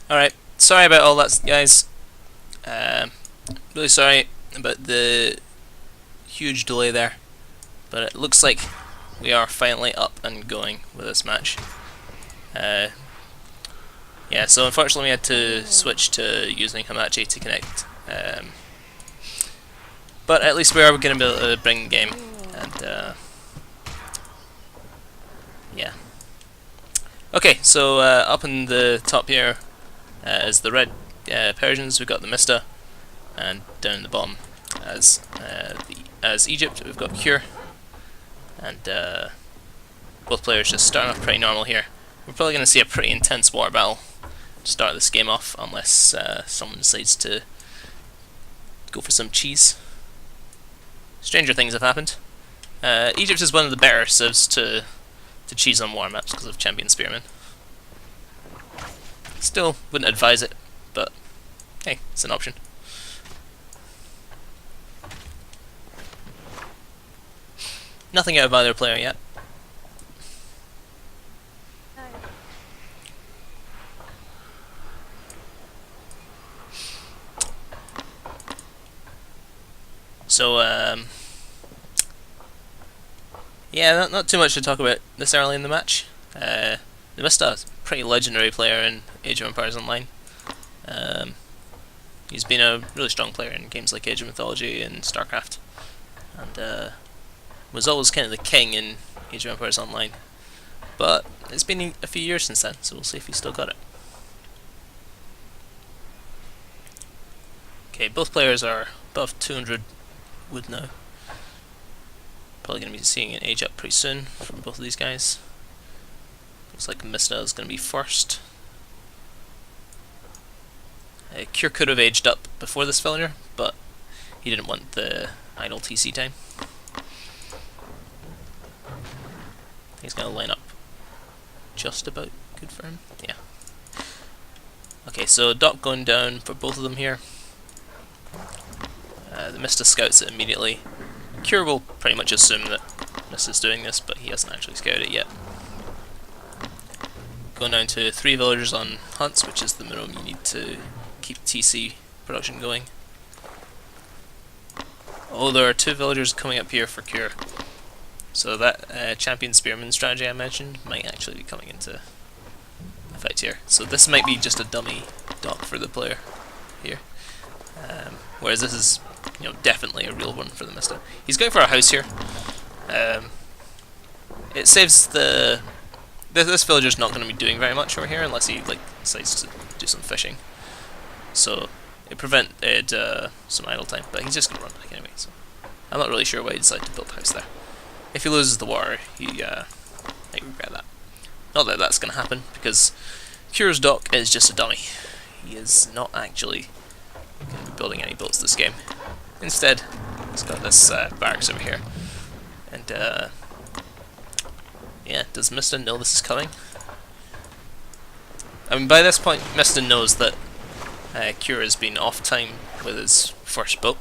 Alright, sorry about all that, guys. Really sorry about the huge delay there, but it looks like we are finally up and going with this match. Yeah, so unfortunately we had to switch to using Hamachi to connect, but at least we are going to be able to bring the game, and yeah. Okay, so up in the top here is the red Persians. We've got TheMista, and down the bottom as Egypt we've got Cure, and both players just starting off pretty normal here. We're probably going to see a pretty intense water battle to start this game off, unless someone decides to go for some cheese. Stranger things have happened. Egypt is one of the better civs to cheese on water maps because of Champion Spearmen. Still wouldn't advise it, but hey, it's an option. Nothing out of either player yet. So, yeah, not too much to talk about this early in the match. TheMista is a pretty legendary player in Age of Empires Online. He's been a really strong player in games like Age of Mythology and StarCraft, and was always kind of the king in Age of Empires Online. But it's been a few years since then, so we'll see if he's still got it. Okay, both players are above 200 wood now. Probably going to be seeing an age up pretty soon from both of these guys. Looks like Mista is going to be first. Cure could have aged up before this villager, but he didn't want the idle TC time. He's going to line up just about good for him. Yeah. Okay, so Doc going down for both of them here. TheMista scouts it immediately. Cure will pretty much assume that Mista's doing this, but he hasn't actually scouted it yet. Going down to 3 villagers on hunts, which is the minimum you need to keep TC production going. Oh, there are 2 villagers coming up here for Cure. So that Champion Spearman strategy I mentioned might actually be coming into effect here. So this might be just a dummy dock for the player here. Whereas this is, definitely a real one for TheMista. He's going for a house here. It saves the... This villager's not going to be doing very much over here unless he decides to do some fishing. So it prevented some idle time, but he's just going to run back anyway. So I'm not really sure why he decided to build a house there. If he loses the water, he might regret that. Not that that's going to happen, because Cure's dock is just a dummy. He is not actually going to be building any boats this game. Instead, he's got this barracks over here. And, yeah, does Mista know this is coming? I mean, by this point, Mista knows that Cure has been off time with his first boat.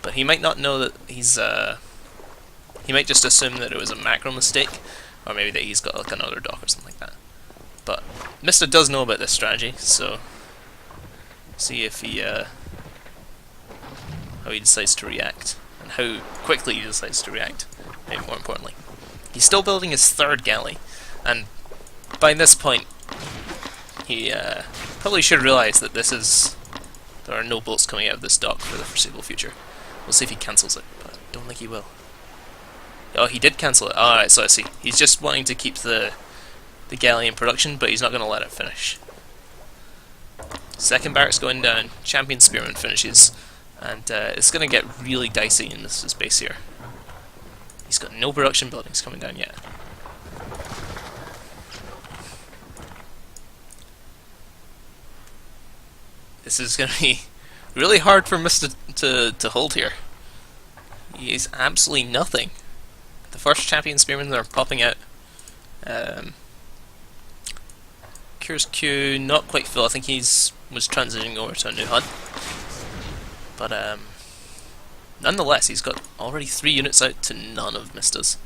But he might not know that he's, he might just assume that it was a macro mistake, or maybe that he's got like another dock or something like that. But Mista does know about this strategy, so see if he how he decides to react, and how quickly he decides to react, maybe more importantly. He's still building his 3rd galley, and by this point he probably should realize that there are no boats coming out of this dock for the foreseeable future. We'll see if he cancels it, but I don't think he will. Oh, he did cancel it. Alright, so I see. He's just wanting to keep the galley in production, but he's not going to let it finish. 2nd barracks going down, Champion Spearman finishes, and it's going to get really dicey in this base here. He's got no production buildings coming down yet. This is going to be really hard for Mista to hold here. He is absolutely nothing. The first Champion Spearmen are popping out. Cure's queue not quite full. I think was transitioning over to a new HUD. But nonetheless, he's got already 3 units out to none of Mista's.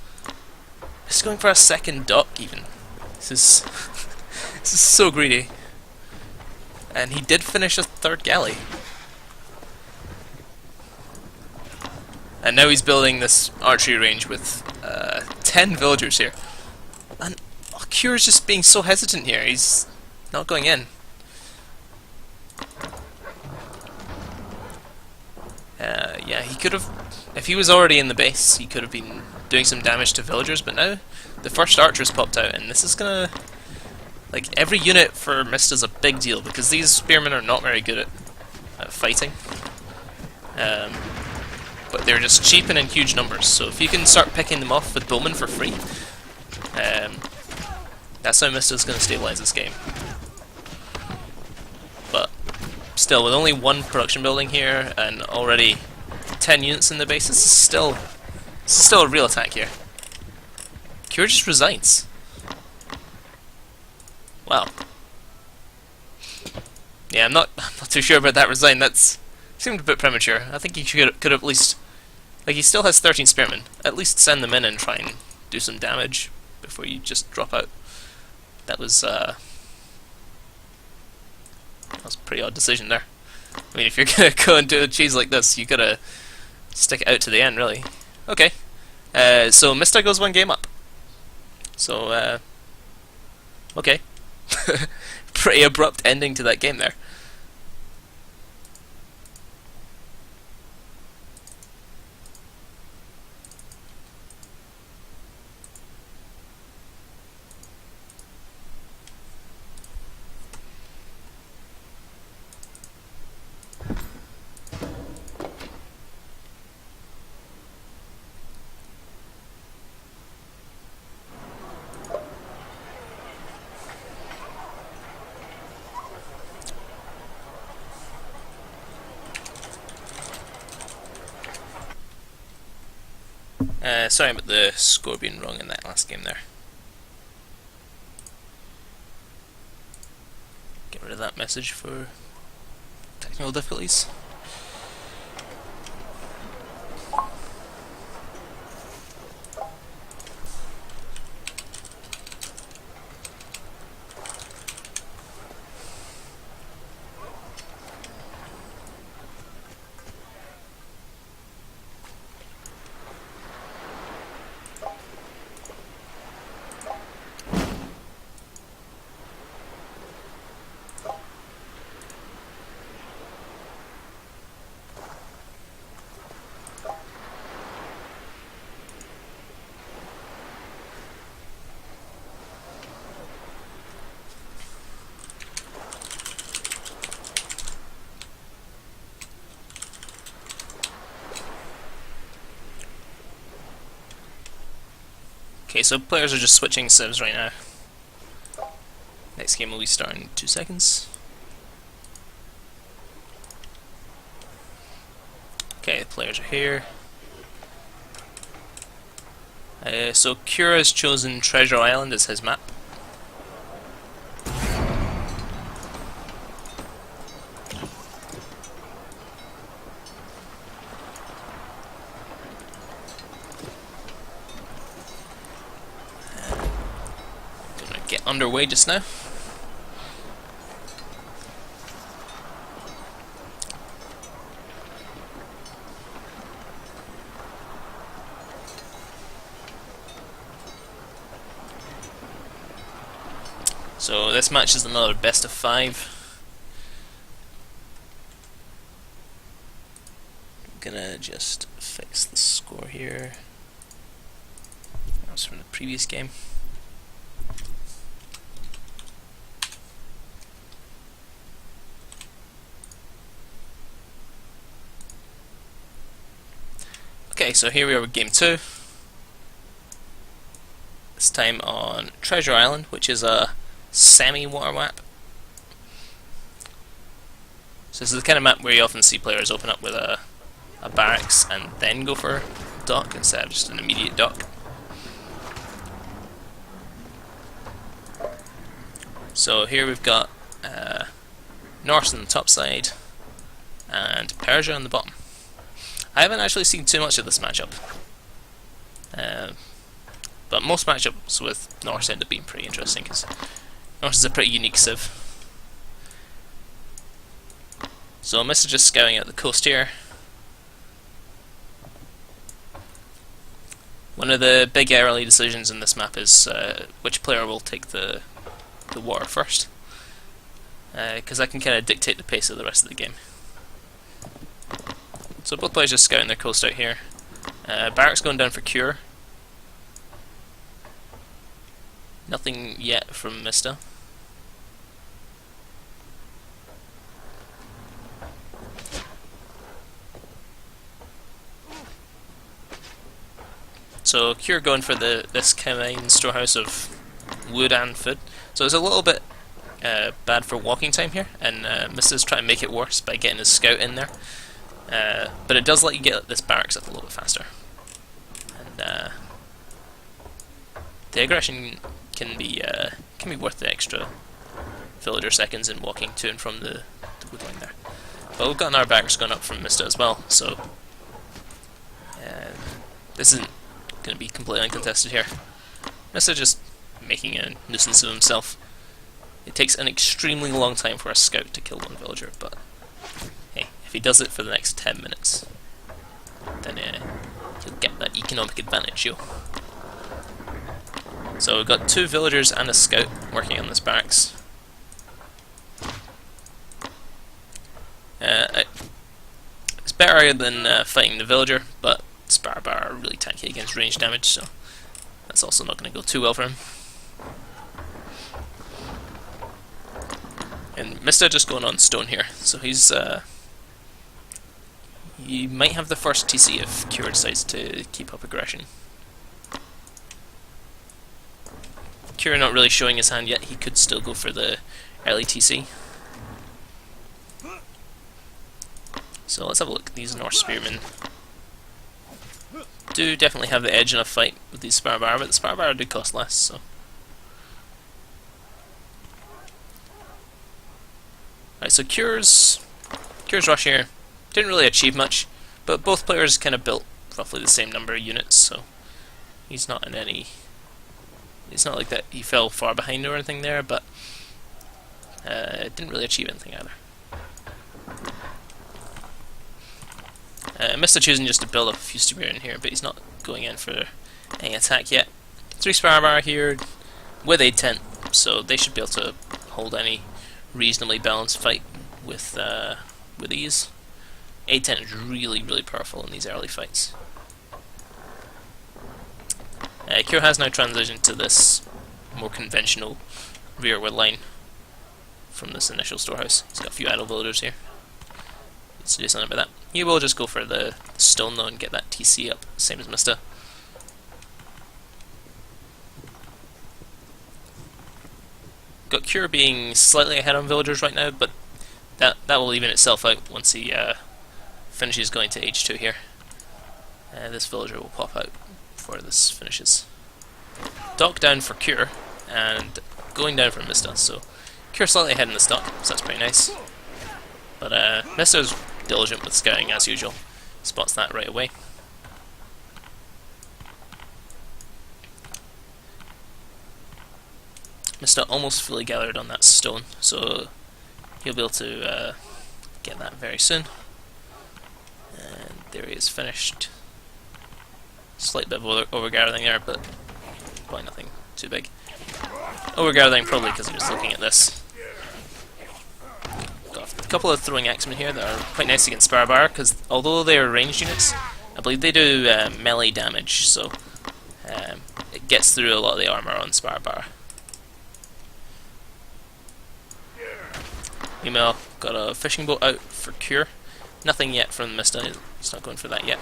He's going for a 2nd dock even. This is this is so greedy. And he did finish a third galley. And now he's building this archery range with 10 villagers here. And Cure's just being so hesitant here. He's not going in. Yeah, he could have... If he was already in the base, he could have been doing some damage to villagers, but now the first archer's popped out, and this is gonna... Like, every unit for Mista's a big deal, because these spearmen are not very good at fighting. But they're just cheap and in huge numbers, so if you can start picking them off with bowmen for free, that's how Mista's going to stabilize this game. But still, with only one production building here and already 10 units in the base, this is still a real attack here. Cure just resigns. Wow. Yeah, I'm not too sure about that resign. That seemed a bit premature. I think he could at least... Like, he still has 13 spearmen. At least send them in and try and do some damage before you just drop out. That was a pretty odd decision there. I mean, if you're gonna go and do a cheese like this, you gotta stick it out to the end, really. Okay. So Mista goes one game up. So, okay. Pretty abrupt ending to that game there. Sorry about the score being wrong in that last game there. Get rid of that message for technical difficulties. Okay, so players are just switching civs right now. Next game will be starting in 2 seconds. Okay, the players are here. So Cura has chosen Treasure Island as his map. Get underway just now. So this match is another best of 5. I'm gonna just fix the score here. That was from the previous game. Okay, so here we are with game 2. This time on Treasure Island, which is a semi-water map. So this is the kind of map where you often see players open up with a barracks and then go for dock instead of just an immediate dock. So here we've got Norse on the top side and Persia on the bottom. I haven't actually seen too much of this matchup, but most matchups with Norse end up being pretty interesting because Norse is a pretty unique civ. So Mista just scouting out the coast here. One of the big early decisions in this map is which player will take the water first, because that can kind of dictate the pace of the rest of the game. So both players just scouting their coast out here. Barrack's going down for cure. Nothing yet from Mista. So Cure going for this combined storehouse of wood and food. So it's a little bit bad for walking time here, and Mista's trying to make it worse by getting his scout in there. But it does let you get this barracks up a little bit faster. And the aggression can be worth the extra villager seconds in walking to and from the woodline there. But we've got our barracks going up from Mista as well, so this isn't going to be completely uncontested here. Mista just making a nuisance of himself. It takes an extremely long time for a scout to kill one villager, but hey, if he does it for the next 10 minutes, then he'll get that economic advantage, yo. So we've got 2 villagers and a scout working on this barracks. It's better than fighting the villager, but Sparbar are really tanky against range damage, so that's also not going to go too well for him. And Mista just going on stone here, so he's he might have the first TC if Cure decides to keep up aggression. Cure not really showing his hand yet, he could still go for the early TC. So let's have a look at these Norse Spearmen. Do definitely have the edge in a fight with these Sparbar, but the Sparbar do cost less, so. Right, so Cure's rush here didn't really achieve much, but both players kind of built roughly the same number of units, so he's not in any. It's not like that he fell far behind or anything there, but didn't really achieve anything either. Mista choosing just to build up a few spear in here, but he's not going in for any attack yet. 3 Sparbar here with a tent, so they should be able to hold any reasonably balanced fight with ease. A tent is really, really powerful in these early fights. Cure has now transitioned to this more conventional rear wood line from this initial storehouse. He's got a few idle villagers here. Needs to do something about that. He will just go for the stone though and get that TC up, same as Mista. Got Cure being slightly ahead on villagers right now, but that will even itself out once he finishes going to H2 here. This villager will pop out before this finishes. Dock down for Cure, and going down for Mista, so Cure slightly ahead in the stock, so that's pretty nice. But Mista's diligent with scouting as usual, spots that right away. Mista almost fully gathered on that stone, so he'll be able to get that very soon. And there he is, finished. Slight bit of overgathering there, but probably nothing too big. Overgathering probably because he was looking at this. Got a couple of throwing axemen here that are quite nice against Sparbar, because although they are ranged units, I believe they do melee damage, so it gets through a lot of the armor on Sparbar. Meanwhile, got a fishing boat out for Cure. Nothing yet from Mista, he's not going for that yet.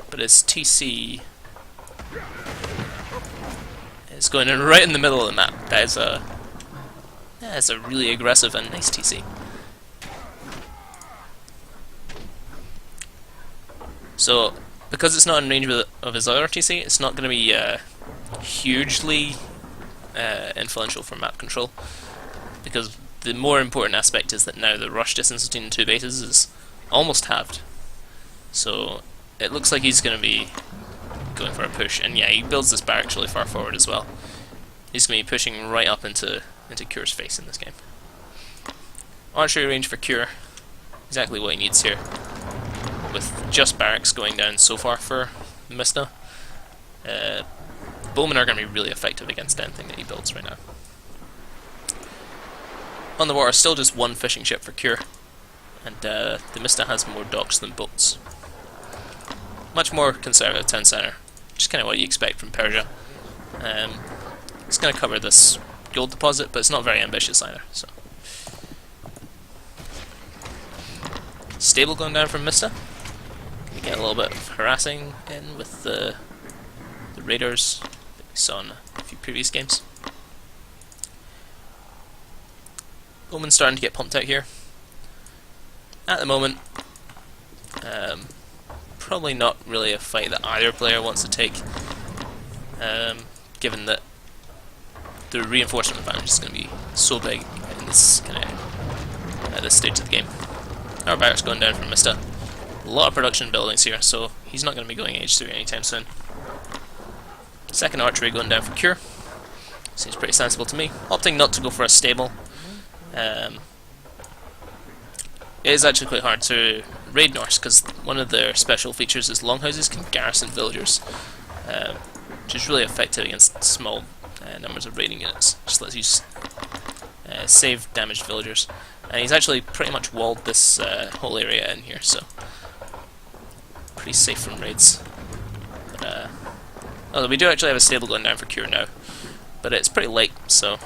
But his TC is going in right in the middle of the map. That is a really aggressive and nice TC. So, because it's not in range of his other TC, it's not going to be hugely influential for map control, because the more important aspect is that now the rush distance between the 2 bases is almost halved. So it looks like he's going to be going for a push, and yeah, he builds this barracks really far forward as well. He's going to be pushing right up into Cure's face in this game. Archery range for Cure. exactly what he needs here. With just barracks going down so far for TheMista, bowmen are going to be really effective against anything that he builds right now. On the water, still just one fishing ship for Cure, and TheMista has more docks than boats. Much more conservative town centre, which is kind of what you expect from Persia. It's going to cover this gold deposit, but it's not very ambitious either. So, stable going down from Mista. Gonna get a little bit of harassing in with the raiders that we saw in a few previous games. Bowman's starting to get pumped out here. At the moment, probably not really a fight that either player wants to take, given that the reinforcement advantage is going to be so big in this at this stage of the game. Our barracks going down from Mista. A lot of production buildings here, so he's not going to be going H3 anytime soon. Second archery going down for Cure. Seems pretty sensible to me. Opting not to go for a stable. It is actually quite hard to raid Norse, because one of their special features is longhouses can garrison villagers, which is really effective against small numbers of raiding units. Just lets you save damaged villagers. And he's actually pretty much walled this whole area in here, so pretty safe from raids. But, although we do actually have a stable going down for Cure now, but it's pretty late, so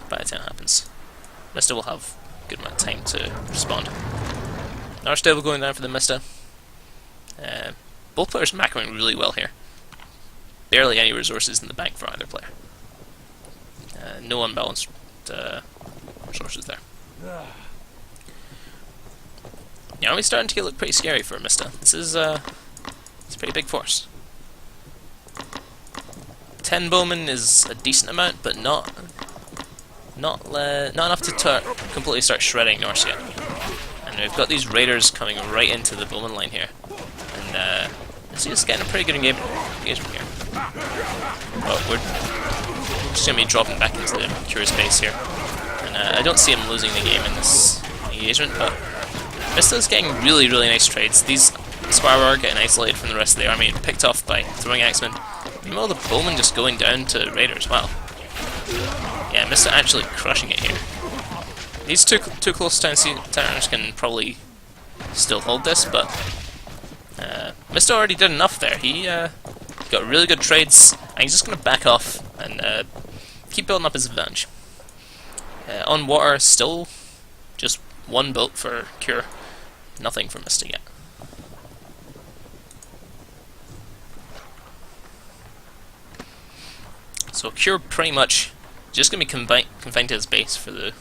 by the time it happens, Mista will have a good amount of time to respond. Our stable going down for TheMista. Both players macroing really well here. Barely any resources in the bank for either player. No unbalanced resources there. The army's starting to look pretty scary for Mista. This is it's a pretty big force. 10 bowmen is a decent amount, but not enough to completely start shredding Norse yet. And we've got these raiders coming right into the bowman line here, and this is getting a pretty good engagement here. Oh, we're just going to be dropping back into the Cure's base here, and I don't see him losing the game in this engagement, but Mista's getting really nice trades. These Squire are getting isolated from the rest of the army and picked off by throwing axemen. Meanwhile, the bowmen just going down to raiders. Wow. Yeah, Mista actually crushing it here. These two close towns can probably still hold this, but Mista already did enough there. He got really good trades, and he's just going to back off and keep building up his advantage. On water, still just one boat for Cure. Nothing for Mista yet. So Cure pretty much just going to be confined to his base for the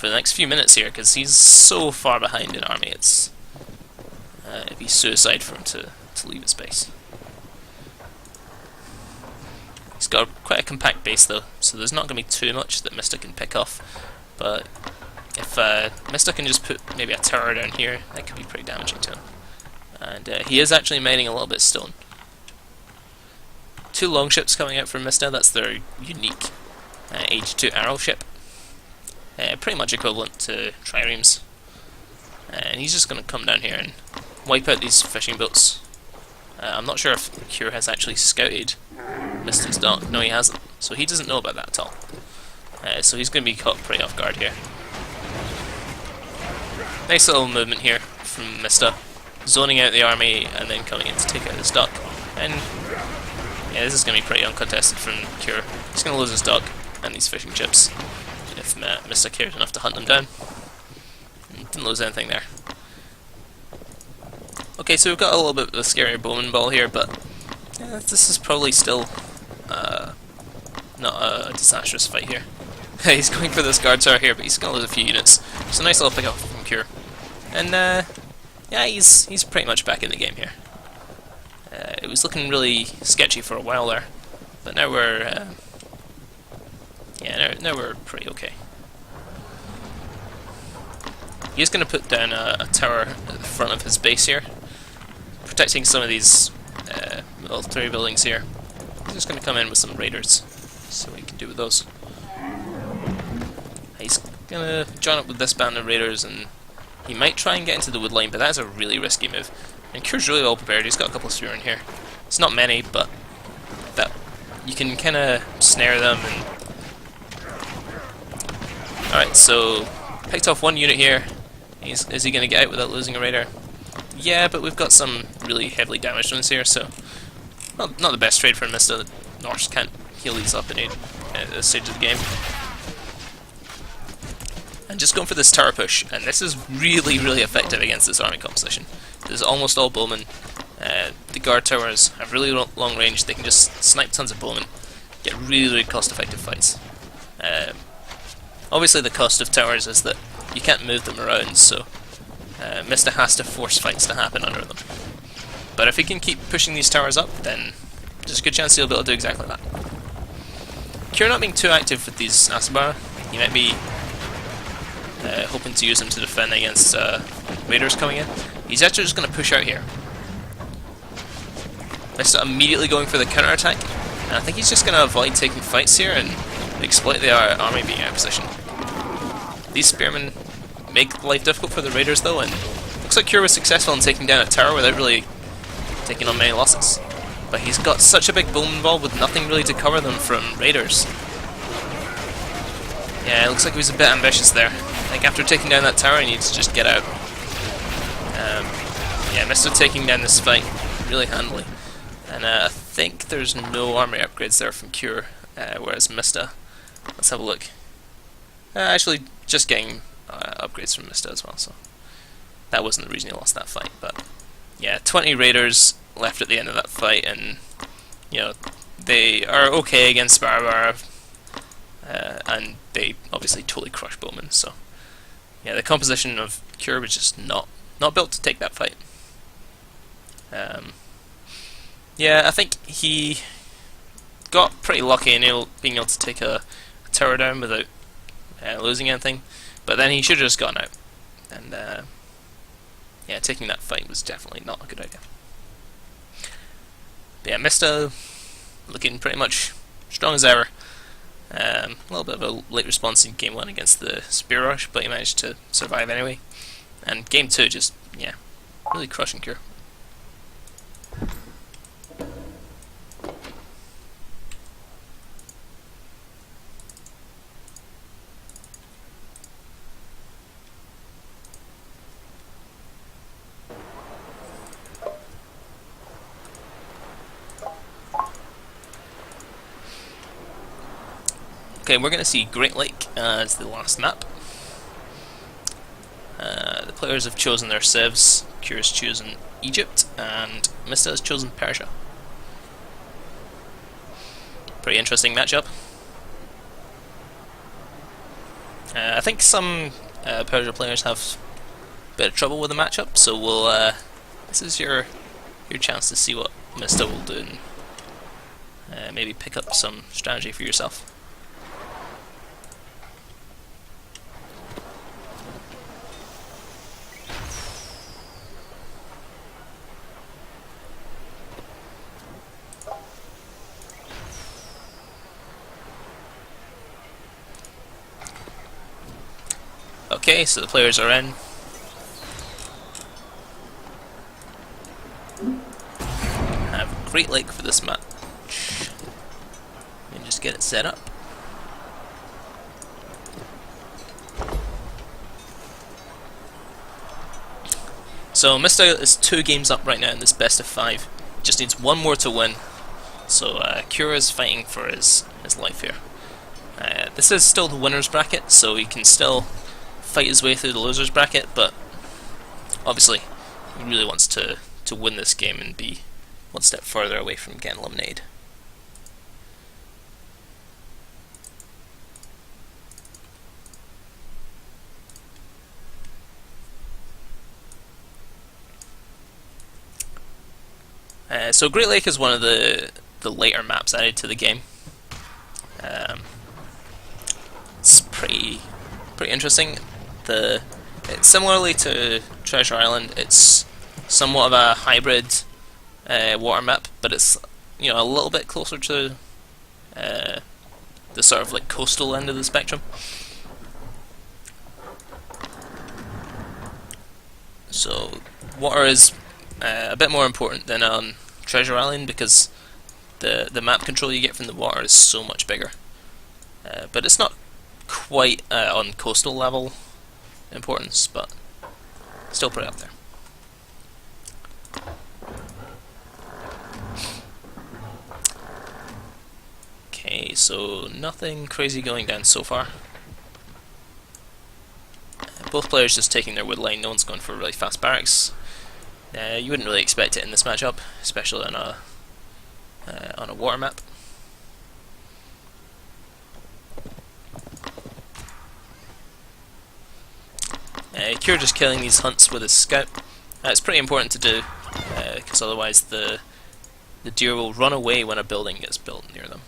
next few minutes here, because he's so far behind in army. It'd be suicide for him to leave his base. He's got quite a compact base though, so there's not going to be too much that Mista can pick off. But if Mista can just put maybe a tower down here, that could be pretty damaging to him. And he is actually mining a little bit of stone. 2 longships coming out from Mista. That's their unique H2 arrow ship. Pretty much equivalent to triremes. And he's just going to come down here and wipe out these fishing boats. I'm not sure if Cure has actually scouted Mista's dock. No, he hasn't. So he doesn't know about that at all. So he's going to be caught pretty off guard here. Nice little movement here from Mista, zoning out the army and then coming in to take out his dock. And yeah, this is going to be pretty uncontested from Cure. He's going to lose his dock and these fishing ships if Mista cares enough to hunt them down. Didn't lose anything there. Okay, so we've got a little bit of a scary bowman ball here, but yeah, this is probably still not a disastrous fight here. He's going for this guard tower here, but he's going to lose a few units. It's a nice little pick-up from Cure. And yeah, he's pretty much back in the game here. It was looking really sketchy for a while there, but now we're now we're pretty okay. He's going to put down a tower at the front of his base here, protecting some of these military buildings here. He's just going to come in with some raiders, see what he can do with those. He's going to join up with this band of raiders, and He might try and get into the wood line, but that's a really risky move. And Cure's really well prepared. He's got a couple of spear in here. It's not many, but that you can kind of snare them. Alright, so picked off one unit here. Is he going to get out without losing a raider? Yeah, but we've got some really heavily damaged ones here, so not the best trade for TheMista. The Norse can't heal these up at this stage of the game. And just going for this tower push, and this is really, really effective against this army composition. This is almost all bowmen. The guard towers have really long range. They can just snipe tons of bowmen, get really, really cost-effective fights. Obviously, the cost of towers is that you can't move them around, so TheMista has to force fights to happen under them. But if he can keep pushing these towers up, then there's a good chance he'll be able to do exactly that. Cure not being too active with these Asabara, he might be hoping to use them to defend against raiders coming in. He's actually just going to push out here. TheMista immediately going for the counter-attack, and I think he's just going to avoid taking fights here and exploit the army being out of position. These spearmen make life difficult for the raiders though, and looks like Cure was successful in taking down a tower without really taking on many losses. But he's got such a big bowman ball with nothing really to cover them from raiders. Yeah, it looks like he was a bit ambitious there. I think after taking down that tower, he needs to just get out. Yeah, TheMista taking down this fight really handily. And I think there's no army upgrades there from Cure, whereas TheMista, let's have a look. Actually, just getting upgrades from TheMista as well, so that wasn't the reason he lost that fight. But yeah, 20 raiders left at the end of that fight, and you know they are okay against Barbara, and they obviously totally crush bowmen. So yeah, the composition of Cure was just not built to take that fight. Yeah, I think he got pretty lucky in being able to take a tower down without losing anything, but then he should have just gone out. And yeah, taking that fight was definitely not a good idea. But yeah, TheMista looking pretty much strong as ever. A little bit of a late response in game 1 against the spear rush, but he managed to survive anyway. And game 2 just, yeah, really crushing Cure. Okay, we're going to see Great Lake as the last map. The players have chosen their civs. Cure has chosen Egypt, and TheMista has chosen Persia. Pretty interesting matchup. I think some Persia players have a bit of trouble with the matchup, so we'll. This is your chance to see what TheMista will do, and maybe pick up some strategy for yourself. Okay, so the players are in. I have a Great Lake for this match. And just get it set up. So TheMista is 2 games up right now in this best of 5. Just needs 1 more to win. So Cure is fighting for his life here. This is still the winner's bracket, so he can still fight his way through the loser's bracket, but obviously he really wants to win this game and be one step further away from getting eliminated. So Great Lake is one of the later maps added to the game. It's pretty interesting. It's similarly to Treasure Island. It's somewhat of a hybrid water map, but it's a little bit closer to the sort of like coastal end of the spectrum. So water is a bit more important than Treasure Island because the map control you get from the water is so much bigger. But it's not quite on coastal level importance, but still pretty up there. Okay, so nothing crazy going down so far. Both players just taking their wood line, no one's going for really fast barracks. You wouldn't really expect it in this matchup, especially on a water map. Cure just killing these hunts with his scout. It's pretty important to do, because otherwise the deer will run away when a building gets built near them.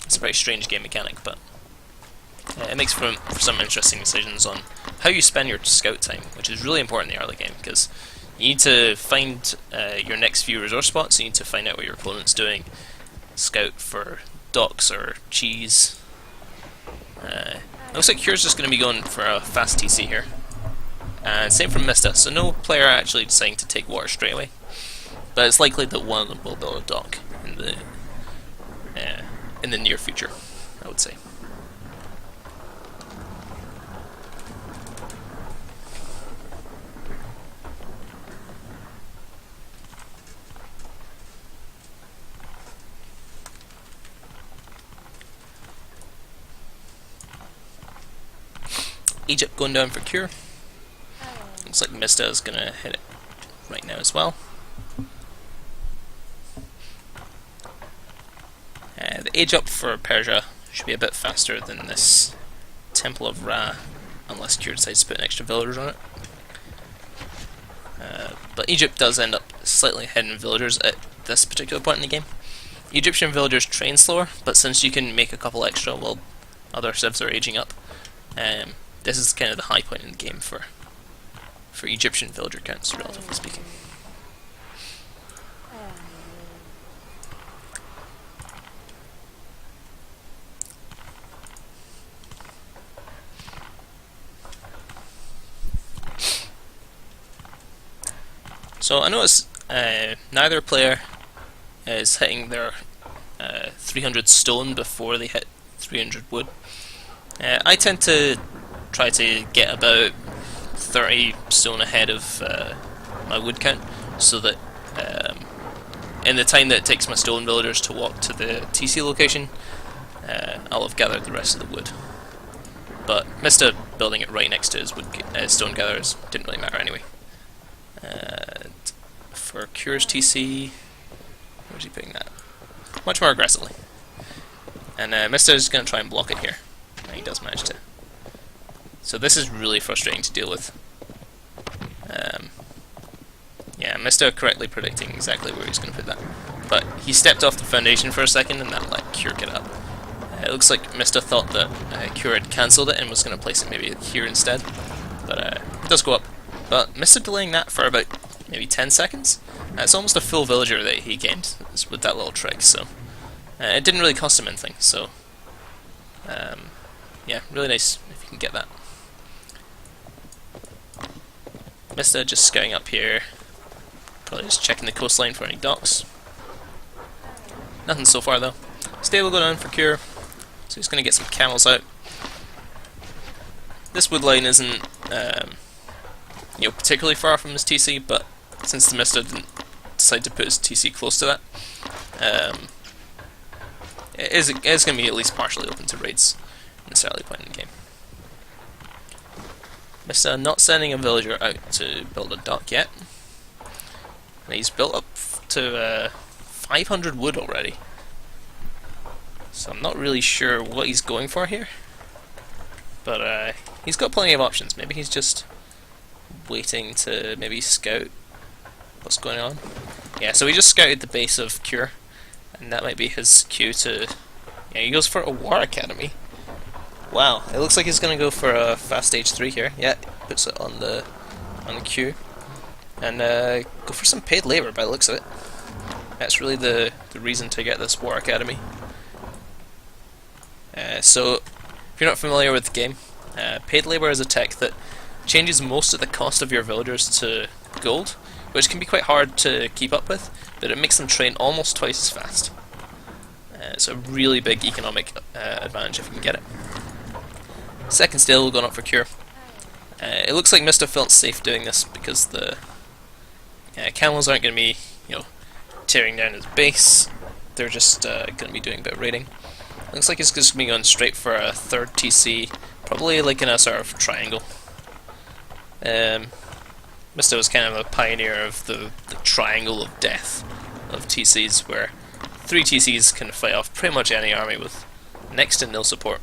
It's a very strange game mechanic, but it makes for some interesting decisions on how you spend your scout time, which is really important in the early game, because you need to find your next few resource spots, you need to find out what your opponent's doing, scout for docks or cheese. Looks like Cure's just going to be going for a fast TC here. And same from Mista, so no player actually deciding to take water straight away. But it's likely that one of them will build a dock in the near future, I would say. Egypt going down for Cure. Looks like Mista is going to hit it right now as well. The age up for Persia should be a bit faster than this Temple of Ra, unless Cure decides to put an extra villagers on it. But Egypt does end up slightly ahead in villagers at this particular point in the game. Egyptian villagers train slower, but since you can make a couple extra while other civs are aging up, this is kind of the high point in the game for Egyptian villager counts, relatively speaking. So I notice neither player is hitting their 300 stone before they hit 300 wood. I tend to try to get about 30 stone ahead of my wood count, so that in the time that it takes my stone villagers to walk to the TC location, I'll have gathered the rest of the wood. But Mista building it right next to his stone gatherers didn't really matter anyway. For Cure's TC, where's he putting that? Much more aggressively. And Mista is going to try and block it here. And he does manage to. So this is really frustrating to deal with. Yeah, Mista correctly predicting exactly where he's going to put that. But he stepped off the foundation for a second and that let Cure get up. It looks like Mista thought that Cure had cancelled it and was going to place it maybe here instead. But it does go up. But Mista delaying that for about maybe 10 seconds. It's almost a full villager that he gained with that little trick, so it didn't really cost him anything, so yeah, really nice if you can get that. Mista just scouting up here, probably just checking the coastline for any docks. Nothing so far though. Stable go down for Cure, so he's going to get some camels out. This wood line isn't particularly far from his TC, but since the Mista didn't decide to put his TC close to that, it is going to be at least partially open to raids in this early point in the game. Mista not sending a villager out to build a dock yet, and he's built up to 500 wood already, so I'm not really sure what he's going for here, but he's got plenty of options. Maybe he's just waiting to maybe scout what's going on. Yeah, so he just scouted the base of Cure, and that might be his cue to... Yeah, he goes for a War Academy. Wow, it looks like he's going to go for a fast stage 3 here. Yeah, puts it on the queue. And go for some paid labour by the looks of it. That's really the reason to get this War Academy. So, if you're not familiar with the game, paid labour is a tech that changes most of the cost of your villagers to gold, which can be quite hard to keep up with, but it makes them train almost twice as fast. It's a really big economic advantage if you can get it. Second stable going up for cure. It looks like Mista felt safe doing this because the camels aren't going to be, tearing down his base. They're just going to be doing a bit of raiding. Looks like it's just going to be going straight for a third TC, probably like in a sort of triangle. Mista was kind of a pioneer of the triangle of death of TCs, where 3 TCs can fight off pretty much any army with next to no support.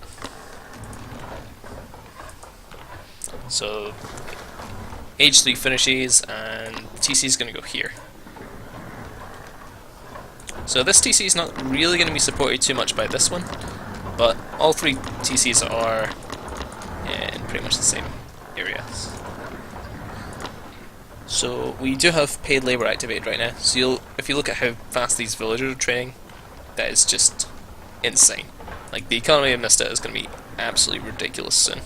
So Age 3 finishes and TC is going to go here. So this TC is not really going to be supported too much by this one, but all 3 TCs are in pretty much the same areas. So we do have paid labour activated right now, so if you look at how fast these villagers are training, that is just insane. Like, the economy of Mista is going to be absolutely ridiculous soon.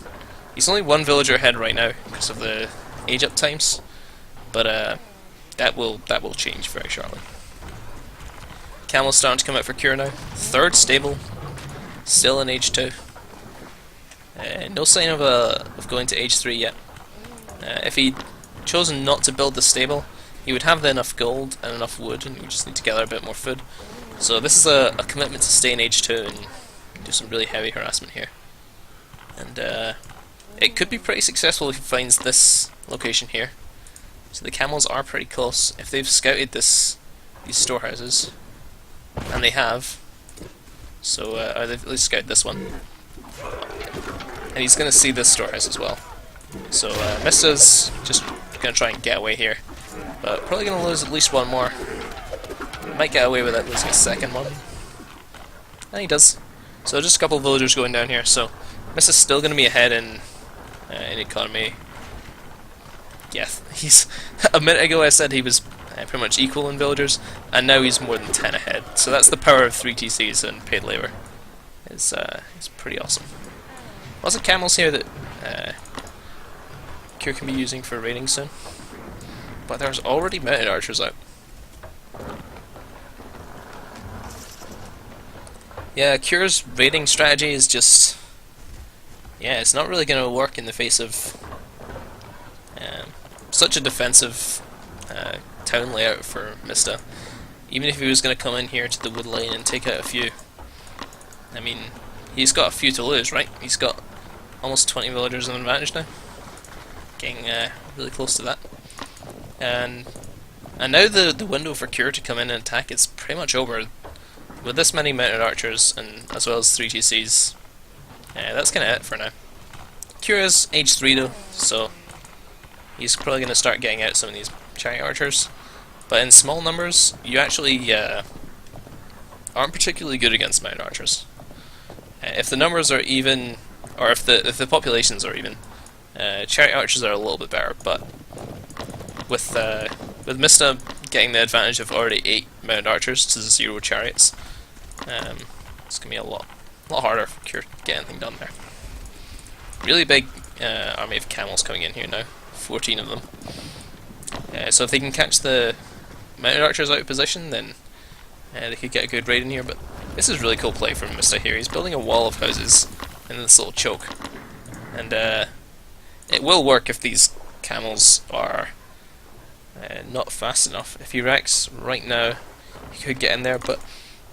He's only 1 villager ahead right now because of the age up times, but that will change very shortly. Camel's starting to come out for cure now. Third stable, still in age 2. No sign of going to age 3 yet. If he'd chosen not to build the stable, he would have enough gold and enough wood, and we just need to gather a bit more food. So this is a commitment to stay in age 2 and do some really heavy harassment here. And it could be pretty successful if he finds this location here. So the camels are pretty close. If they've scouted these storehouses, and they have, so or they've at least scouted this one, and he's going to see this storehouse as well. So Mista's just going to try and get away here, but probably going to lose at least 1 more. Might get away with it losing a second one, and he does. So just a couple of villagers going down here. So Mista's still going to be ahead in economy. Yeah, he's a minute ago I said he was pretty much equal in villagers, and now he's more than 10 ahead. So that's the power of 3 TCs and paid labour. It's pretty awesome. Lots of camels here that Cure can be using for raiding soon. But there's already mounted archers out. Yeah, Cure's raiding strategy is just... yeah, it's not really going to work in the face of such a defensive town layout for Mista. Even if he was going to come in here to the wood line and take out a few, I mean, he's got a few to lose, right? He's got almost 20 villagers in advantage now, getting really close to that. And now the window for Cure to come in and attack is pretty much over. With this many mounted archers and as well as 3 TCs, that's kind of it for now. Cure is age 3 though, so he's probably going to start getting out some of these chariot archers. But in small numbers, you actually aren't particularly good against mounted archers. If the numbers are even, or if the populations are even, chariot archers are a little bit better. But with Mista getting the advantage of already 8 mounted archers to 0 chariots, it's gonna be a lot harder for Cure to get anything done there. Really big army of camels coming in here now, 14 of them. So if they can catch the mounted archers out of position, then they could get a good raid in here. But this is really cool play from Mista here. He's building a wall of houses in this little choke, and it will work if these camels are not fast enough. If he wrecks right now, he could get in there, but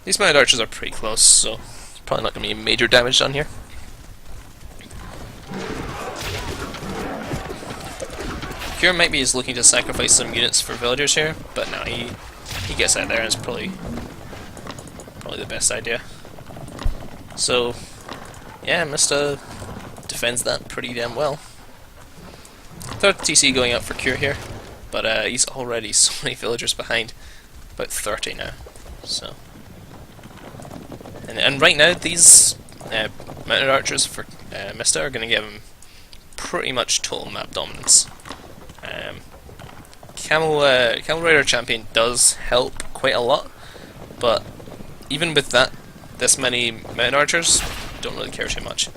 these mounted archers are pretty close, so it's probably not going to be major damage done here. Cure might be just looking to sacrifice some units for villagers here, but no, he gets out there and it's probably the best idea. So yeah, Mista defends that pretty damn well. Third TC going up for Cure here, but he's already so many villagers behind, about 30 now. So and right now these mounted archers for Mista are going to give him pretty much total map dominance. Camel Rider Champion does help quite a lot, but even with that, this many mounted archers don't really care too much.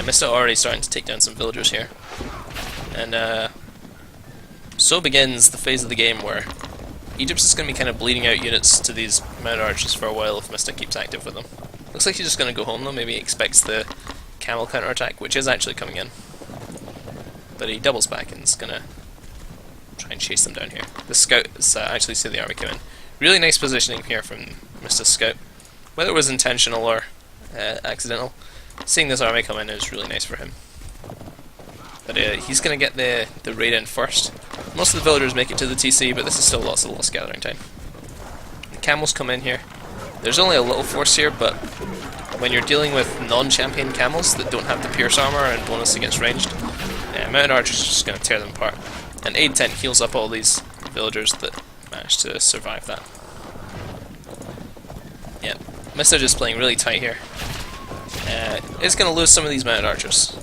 Mista already starting to take down some villagers here. And so begins the phase of the game where Egypt's is going to be kind of bleeding out units to these mounted archers for a while if Mista keeps active with them. Looks like he's just going to go home though, maybe he expects the camel counterattack, which is actually coming in. But he doubles back and is going to try and chase them down here. The scout is actually see the army come in. Really nice positioning here from Mr. Scout. Whether it was intentional or accidental, seeing this army come in is really nice for him. But he's going to get the raid in first. Most of the villagers make it to the TC, but this is still lots of lost gathering time. The camels come in here. There's only a little force here, but when you're dealing with non-champion camels that don't have the pierce armor and bonus against ranged, mounted archers are just going to tear them apart. And aid tent heals up all these villagers that manage to survive that. Yep, Mista just playing really tight here. Is going to lose some of these mounted archers.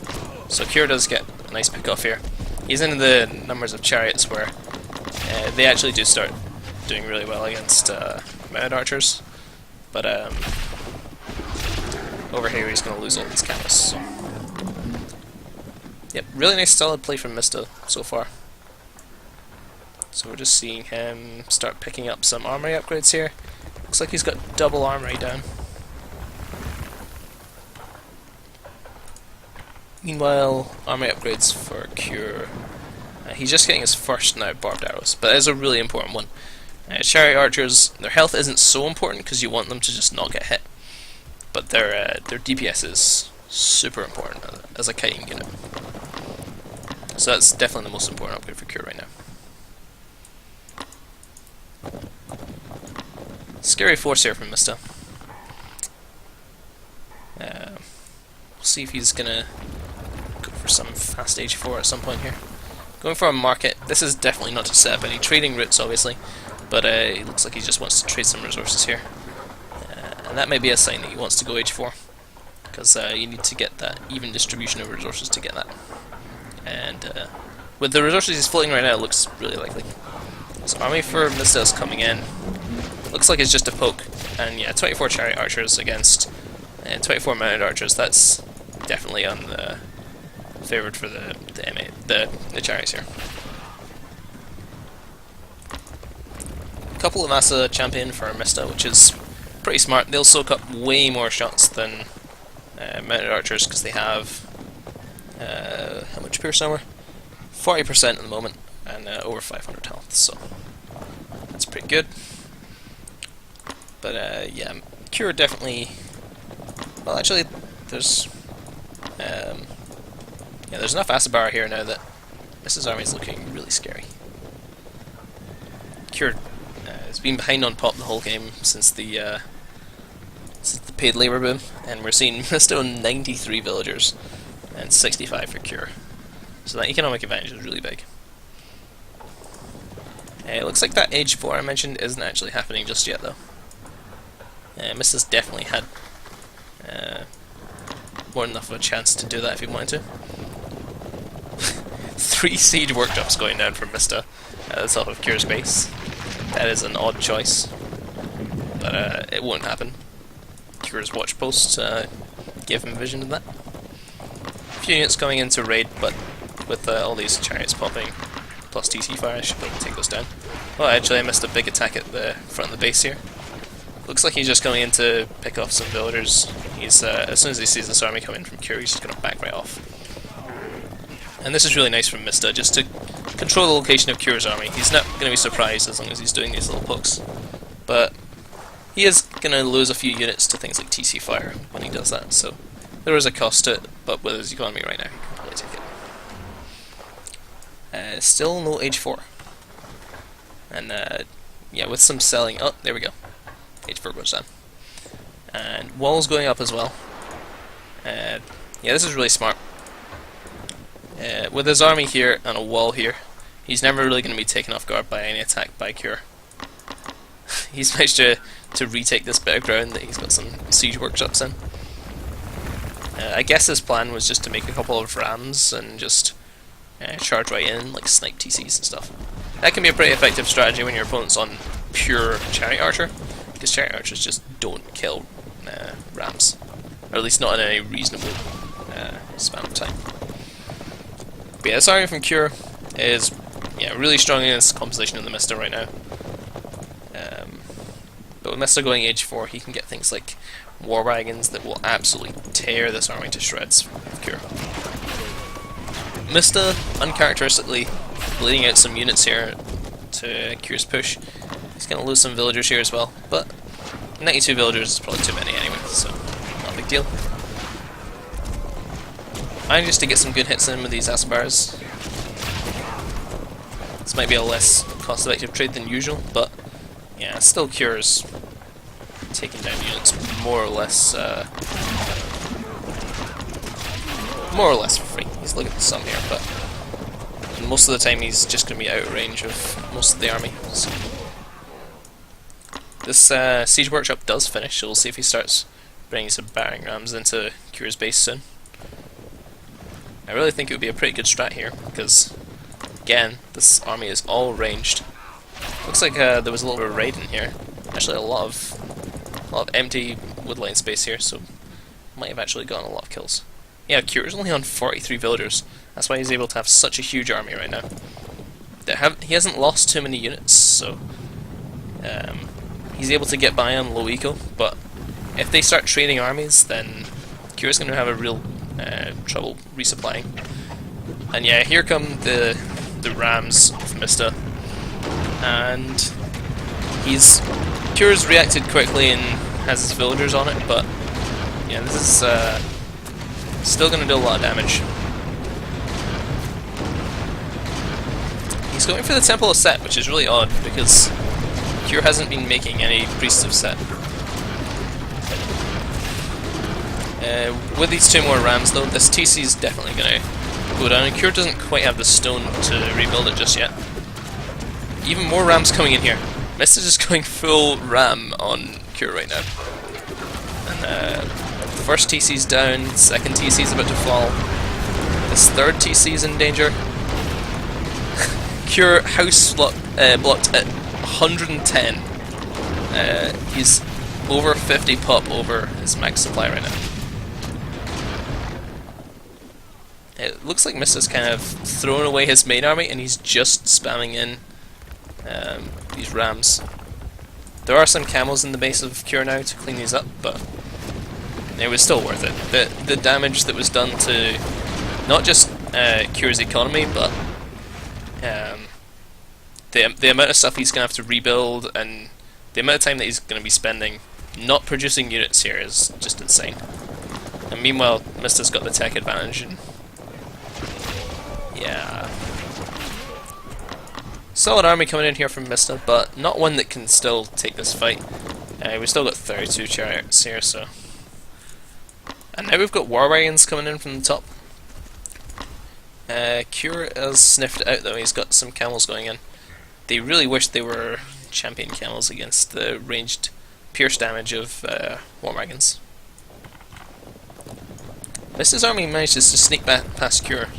So Cure does get a nice pick off here. He's in the numbers of chariots where they actually do start doing really well against mounted archers. But over here he's going to lose all these camels. So. Yep, really nice solid play from Mista so far. So we're just seeing him start picking up some armory upgrades here. Looks like he's got double armory down. Meanwhile, armory upgrades for Cure. He's just getting his first now barbed arrows, but it is a really important one. Chariot archers, their health isn't so important because you want them to just not get hit, but their DPS is super important as a kiting unit. So that's definitely the most important upgrade for Cure right now. Scary force here from Mista. We'll see if he's gonna go for some fast H4 at some point here. Going for a market. This is definitely not to set up any trading routes, obviously, but it looks like he just wants to trade some resources here. And that may be a sign that he wants to go H4, because you need to get that even distribution of resources to get that. And with the resources he's floating right now, it looks really likely. So army for Mista is coming in. Looks like it's just a poke, and yeah, 24 chariot archers against 24 mounted archers. That's definitely on the favoured for the chariots here. A couple of Massa champion for Mista, which is pretty smart. They'll soak up way more shots than mounted archers because they have how much pierce armor? 40% at the moment, and over 500 health. So that's pretty good. But yeah, Cure definitely. Well, actually, there's there's enough Asabar here now that Mista's army is looking really scary. Cure has been behind on pop the whole game since the paid labor boom, and we're seeing Mista on 93 villagers and 65 for Cure. So that economic advantage is really big. It looks like that Age 4 I mentioned isn't actually happening just yet, though. Mista's definitely had more than enough of a chance to do that if he wanted to. 3 siege workshops going down from Mista at the top of Cure's base. That is an odd choice, but it won't happen. Cure's watch posts gave him vision of that. A few units coming in to raid, but with all these chariots popping, plus TC fire, I should be able to take those down. Well, actually I missed a big attack at the front of the base here. Looks like he's just going in to pick off some villagers. He's as soon as he sees this army come in from Cure, he's just going to back right off. And this is really nice from Mista, just to control the location of Cure's army. He's not going to be surprised as long as he's doing these little pokes. But he is going to lose a few units to things like TC fire when he does that, so there is a cost to it, but with his economy right now, he can probably take it. Still no H4. And yeah, with some selling, oh, there we go. H4 goes down. And walls going up as well. Yeah, this is really smart. With his army here and a wall here, he's never really going to be taken off guard by any attack by Cure. He's managed to retake this bit of ground that he's got some siege workshops in. I guess his plan was just to make a couple of rams and just charge right in, like snipe TCs and stuff. That can be a pretty effective strategy when your opponent's on pure chariot archer, because chariot archers just don't kill rams, or at least not in any reasonable span of time. But But yeah, this army from Cure is really strong against composition in the Mista right now. But with Mista going age 4, he can get things like war wagons that will absolutely tear this army to shreds with Cure. Mista, uncharacteristically, bleeding out some units here to Cure's push. He's going to lose some villagers here as well, but 92 villagers is probably too many anyway, so not a big deal. Managed to get some good hits in with these Asbars. This might be a less cost-effective trade than usual, but yeah, still Cure's taking down units more or less for free. He's looking at the sum here, but most of the time he's just going to be out of range of most of the army. So this siege workshop does finish, so we'll see if he starts bringing some battering rams into Cure's base soon. I really think it would be a pretty good strat here, because again, this army is all ranged. Looks like there was a little bit of raid in here. Actually, a lot of empty woodline space here, so might have actually gotten a lot of kills. Yeah, Cure's only on 43 villagers. That's why he's able to have such a huge army right now. He hasn't lost too many units, so he's able to get by on low eco. But if they start trading armies, then Cure's going to have a real trouble resupplying. And yeah, here come the rams from Mista, and Cure's reacted quickly and has his villagers on it, but yeah, this is still going to do a lot of damage. He's going for the Temple of Set, which is really odd, because Cure hasn't been making any Priests of Set. With these two more rams though, this TC is definitely going to go down, and Cure doesn't quite have the stone to rebuild it just yet. Even more rams coming in here. Mista's just going full ram on Cure right now. And first TC's down, second TC's about to fall. This third TC's in danger. Cure house blocked at 110. He's over 50 pop over his max supply right now. It looks like Mista's kind of thrown away his main army and he's just spamming in these rams. There are some camels in the base of Cure now to clean these up, but it was still worth it. The damage that was done to not just Cure's economy, but the amount of stuff he's going to have to rebuild and the amount of time that he's going to be spending not producing units here is just insane. And meanwhile, Mista's got the tech advantage, and yeah. Solid army coming in here from Mista, but not one that can still take this fight. We've still got 32 chariots here, so. And now we've got war wagons coming in from the top. Cure has sniffed it out though, he's got some camels going in. They really wish they were champion camels against the ranged pierce damage of war wagons. Mista's army manages to sneak back past Cure.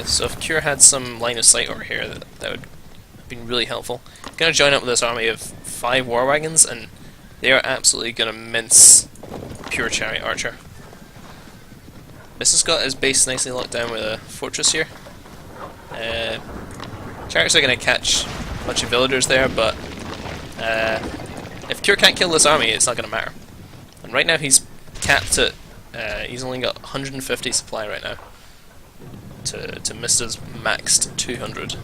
So if Cure had some line of sight over here, that would have been really helpful. I'm going to join up with this army of 5 war wagons, and they are absolutely going to mince Pure Chariot Archer. Mista's got his base nicely locked down with a fortress here. Chariots are going to catch a bunch of villagers there, but if Cure can't kill this army, it's not going to matter. And right now he's capped at, he's only got 150 supply right now. To Mista's maxed 200.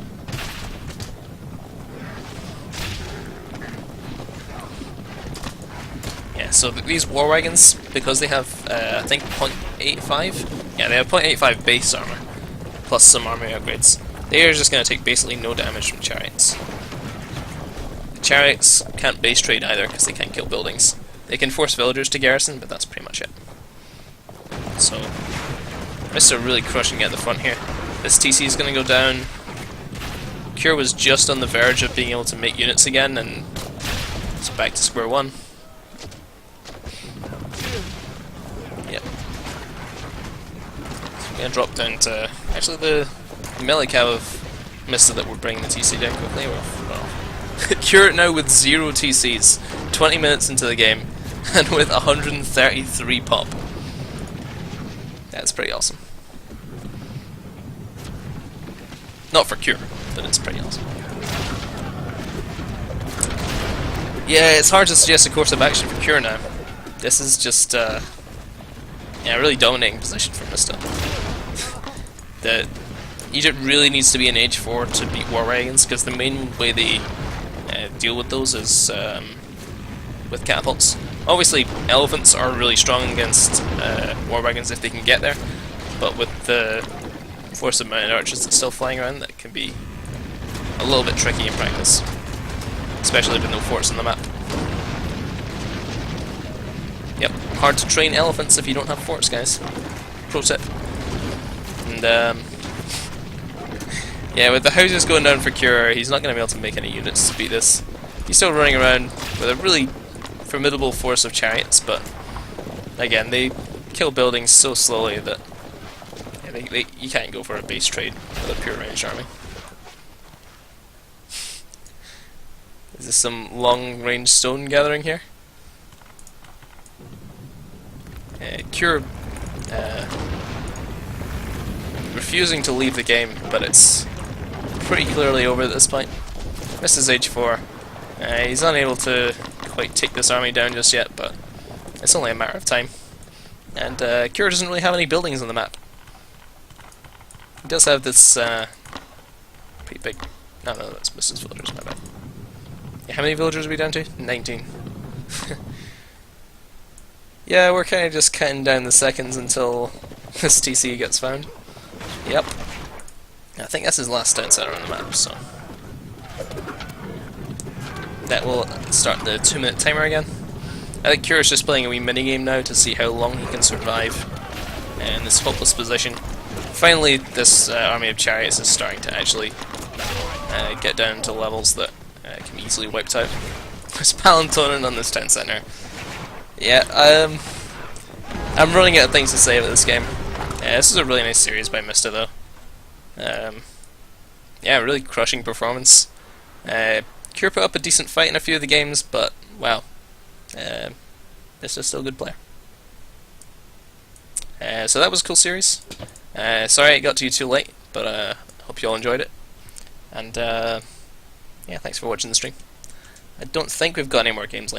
Yeah, so these war wagons, because they have I think 0.85, yeah, they have 0.85 base armor plus some army upgrades. They are just going to take basically no damage from chariots. The chariots can't base trade either because they can't kill buildings. They can force villagers to garrison, but that's pretty much it. So Mista really crushing at the front here. This TC is going to go down. Cure was just on the verge of being able to make units again, and it's back to square one. Yep. So we're going to drop down to actually the melee cav of Mista that we're bringing the TC down quickly. Well, Cure now with 0 TCs, 20 minutes into the game, and with 133 pop. That's pretty awesome. Not for Cure, but it's pretty awesome. Yeah, it's hard to suggest a course of action for Cure now. This is just, yeah, really dominating position for Mista. Egypt really needs to be an Age 4 to beat War Wagons, because the main way they deal with those is with catapults. Obviously, elephants are really strong against War Wagons if they can get there, but with the force of mounted archers that's still flying around, that can be a little bit tricky in practice, especially with no forts on the map. Yep, hard to train elephants if you don't have forts, guys. Pro tip. And yeah, with the houses going down for Cure, he's not going to be able to make any units to beat this. He's still running around with a really formidable force of chariots, but again, they kill buildings so slowly that yeah, you can't go for a base trade with a pure ranged army. Is this some long-range stone gathering here? Cure refusing to leave the game, but it's pretty clearly over at this point. Misses Age 4. He's unable to quite take this army down just yet, but it's only a matter of time. And Cure doesn't really have any buildings on the map. He does have this pretty big... No, that's Mista's villagers, my bad. Yeah, how many villagers are we down to? 19. Yeah, we're kind of just cutting down the seconds until this TC gets found. Yep. I think that's his last town center on the map, so... That will start the 2-minute timer again. I think Cure's just playing a wee minigame now to see how long he can survive in this hopeless position. Finally, this army of chariots is starting to actually get down to levels that can be easily wiped out. There's Palantonin on this town center. Yeah, I'm running out of things to say about this game. This is a really nice series by Mista, though. Yeah, really crushing performance. Cure put up a decent fight in a few of the games, but wow, Mista's still a good player. So that was a cool series. Sorry it got to you too late, but hope you all enjoyed it. And yeah, thanks for watching the stream. I don't think we've got any more games like